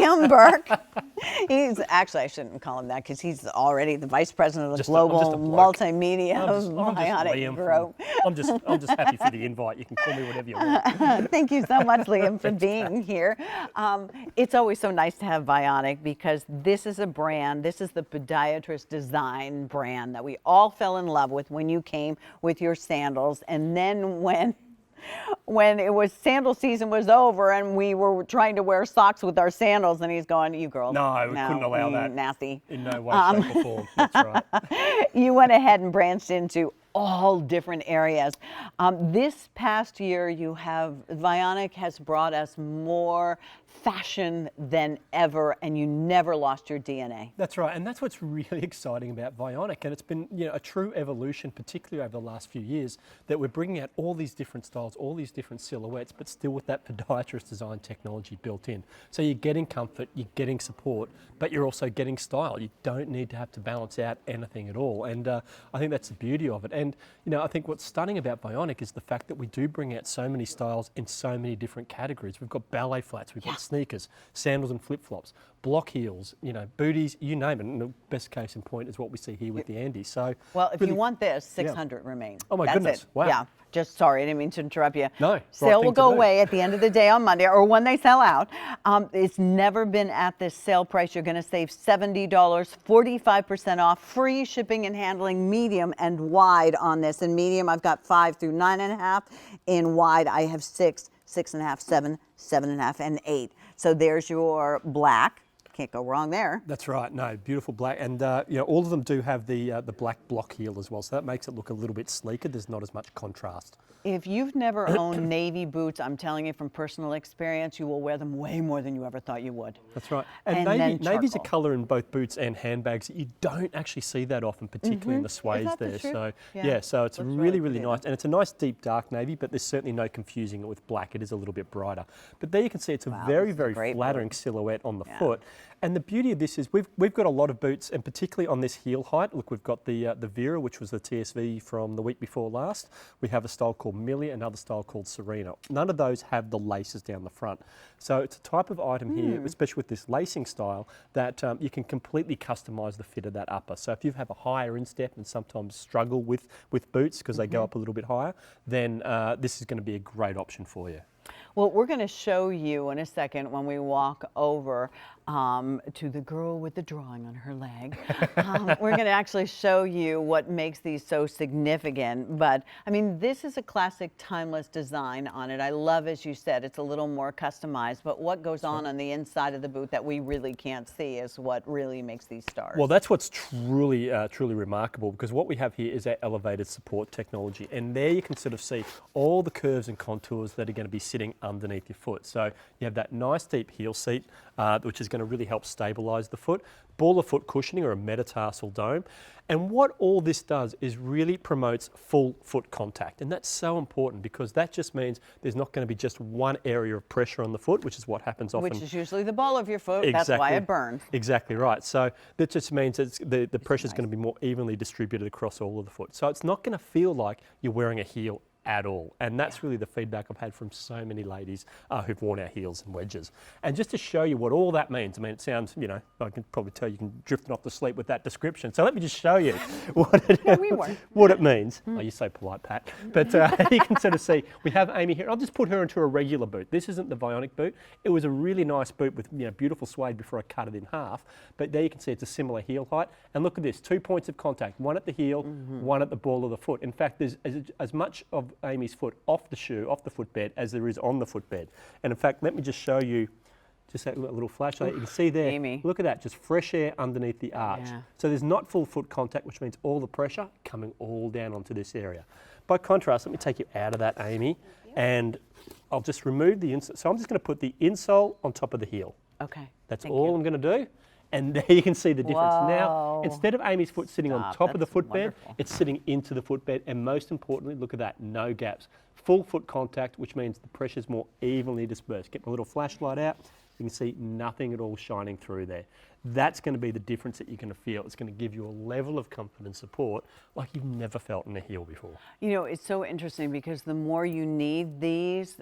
Liam Burke. He's actually, I shouldn't call him that because he's already the vice president of the global multimedia Bionic group. I'm just happy for the invite. You can call me whatever you want. Thank you so much, Liam, for being here. It's always so nice to have Bionic because this is a brand, this is the podiatrist design brand that we all fell in love with when you came with your sandals. And then when it was sandal season was over and we were trying to wear socks with our sandals, and he's going, you girls, no, we couldn't allow that. Nasty. In no way, shape or form. That's right. You went ahead and branched into all different areas. This past year, Vionic has brought us more fashion than ever, and you never lost your DNA. That's right, and that's what's really exciting about Vionic, and it's been a true evolution, particularly over the last few years, that we're bringing out all these different styles, all these different silhouettes, but still with that podiatrist design technology built in. So you're getting comfort, you're getting support, but you're also getting style. You don't need to have to balance out anything at all, and I think that's the beauty of it. And I think what's stunning about Bionic is the fact that we do bring out so many styles in so many different categories. We've got ballet flats, we've got sneakers, sandals and flip-flops, block heels, booties, you name it. And the best case in point is what we see here with the Andi. So, well, if you want this, 600 remain. Oh my goodness! Wow. Yeah. Just sorry, I didn't mean to interrupt you. No. Sale will go away at the end of the day on Monday, or when they sell out. It's never been at this sale price. You're going to save $70, 45% off, free shipping and handling, medium and wide on this. In medium, I've got 5 through 9.5. In wide, I have 6, 6.5, 7, 7.5, and 8. So there's your black. Can't go wrong there. That's right. No, beautiful black, and all of them do have the black block heel as well, so that makes it look a little bit sleeker. There's not as much contrast. If you've never owned navy boots, I'm telling you from personal experience, you will wear them way more than you ever thought you would. That's right. And navy's a colour in both boots and handbags. You don't actually see that often, particularly in the suedes there. So so it's really nice, and it's a nice deep dark navy, but there's certainly no confusing it with black. It is a little bit brighter. But there you can see it's a very flattering silhouette on the foot. And the beauty of this is we've got a lot of boots, and particularly on this heel height. Look, we've got the Vera, which was the TSV from the week before last. We have a style called Millie, another style called Serena. None of those have the laces down the front. So it's a type of item here, especially with this lacing style, that you can completely customise the fit of that upper. So if you have a higher instep and sometimes struggle with boots because they go up a little bit higher, then this is going to be a great option for you. Well, we're going to show you in a second when we walk over to the girl with the drawing on her leg. We're going to actually show you what makes these so significant. But, I mean, this is a classic timeless design on it. I love, as you said, it's a little more customized. But what goes on the inside of the boot that we really can't see is what really makes these stars. Well, that's what's truly remarkable, because what we have here is our elevated support technology. And there you can sort of see all the curves and contours that are going to be sitting underneath your foot. So you have that nice deep heel seat, which is going to really help stabilize the foot, ball of foot cushioning or a metatarsal dome. And what all this does is really promotes full foot contact. And that's so important, because that just means there's not going to be just one area of pressure on the foot, which is what happens often. Which is usually the ball of your foot. Exactly. That's why it burns. Exactly right. So that just means the pressure is going to be more evenly distributed across all of the foot. So it's not going to feel like you're wearing a heel at all. And that's really the feedback I've had from so many ladies who've worn our heels and wedges. And just to show you what all that means, I mean, it sounds, I can probably tell you can drift off to sleep with that description. So let me just show you what it means. Oh, you're so polite, Pat. But you can sort of see, we have Amy here. I'll just put her into a regular boot. This isn't the Vionic boot. It was a really nice boot with beautiful suede before I cut it in half. But there you can see it's a similar heel height. And look at this, 2 points of contact, one at the heel, one at the ball of the foot. In fact, there's as much of Amy's foot off the shoe, off the footbed, as there is on the footbed. And in fact, let me just show you just that little flashlight. You can see there, Amy. Look at that, just fresh air underneath the arch. Yeah. So there's not full foot contact, which means all the pressure coming all down onto this area. By contrast, let me take you out of that, Amy, and I'll just remove the insole. So I'm just going to put the insole on top of the heel. Okay. That's all I'm going to do. And there you can see the difference. Whoa. Now, instead of Amy's foot sitting on top of the footbed, wonderful. it's sitting into the footbed. And most importantly, look at that, no gaps. Full foot contact, which means the pressure's more evenly dispersed. Get my little flashlight out. You can see nothing at all shining through there. That's going to be the difference that you're going to feel. It's going to give you a level of comfort and support like you've never felt in a heel before. It's so interesting, because the more you need these,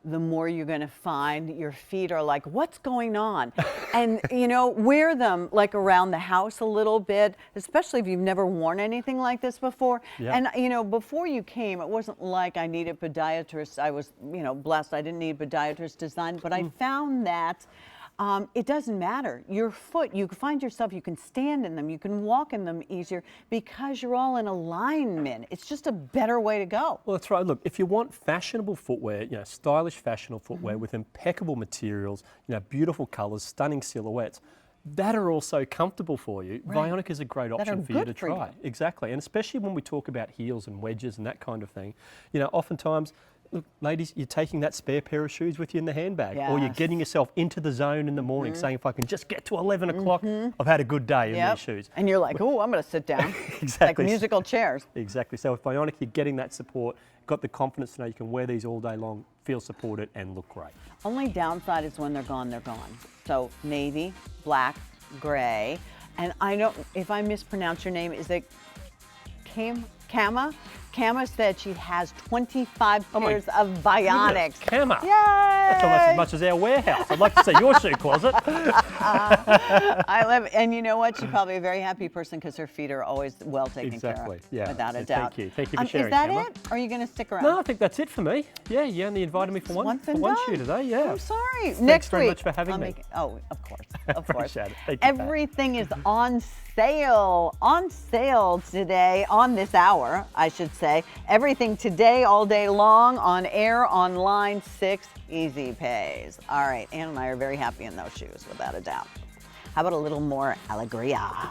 the more you're going to find your feet are like, what's going on? And, you know, wear them like around the house a little bit, especially if you've never worn anything like this before. Yeah. And, you know, before you came, it wasn't like I needed podiatrist. I was, you know, blessed. I didn't need podiatrist design, but I found that it doesn't matter. Your foot, you find yourself, you can stand in them, you can walk in them easier because you're all in alignment. It's just a better way to go. Well, that's right. Look, if you want fashionable footwear, you know, stylish fashionable footwear with impeccable materials, you know, beautiful colours, stunning silhouettes, that are also comfortable for you, Right. Vionic is a great That option are for you good to for try. you. Exactly. And especially when we talk about heels and wedges and that kind of thing, you know, oftentimes, look, ladies, you're taking that spare pair of shoes with you in the handbag, or you're Yes. getting yourself into the zone in the morning saying, if I can just get to 11 o'clock, I've had a good day in these shoes. And you're like, oh, I'm going to sit down. Exactly. Like musical chairs. Exactly. So with Bionic, you're getting that support, got the confidence to know you can wear these all day long, feel supported, and look great. Only downside is when they're gone, they're gone. So navy, black, gray. And I don't, if I mispronounce your name, is it Kama? Kama said she has 25 Oh my pairs of Bionics. Kama. Yay! That's almost as much as our warehouse. I'd like to see your shoe closet. I love it. And you know what? She's probably a very happy person because her feet are always well taken Exactly. care of. Yeah. Without a So doubt. Thank you. Thank you for sharing, Is that Kama. it? Or are you going to stick around? No, I think that's it for me. Yeah, you only invited me for one shoe today. Yeah. I'm sorry. Thanks Next very week. much for having I'll me. make it- oh, of course. Of course. Appreciate it. Thank you, Pat. Everything is on sale. On sale today, on this hour, I should say. Everything today, all day long, on air, online, 6 easy pays. All right, Ann and I are very happy in those shoes, without a doubt. How about a little more alegria?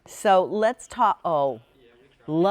So let's talk. Oh,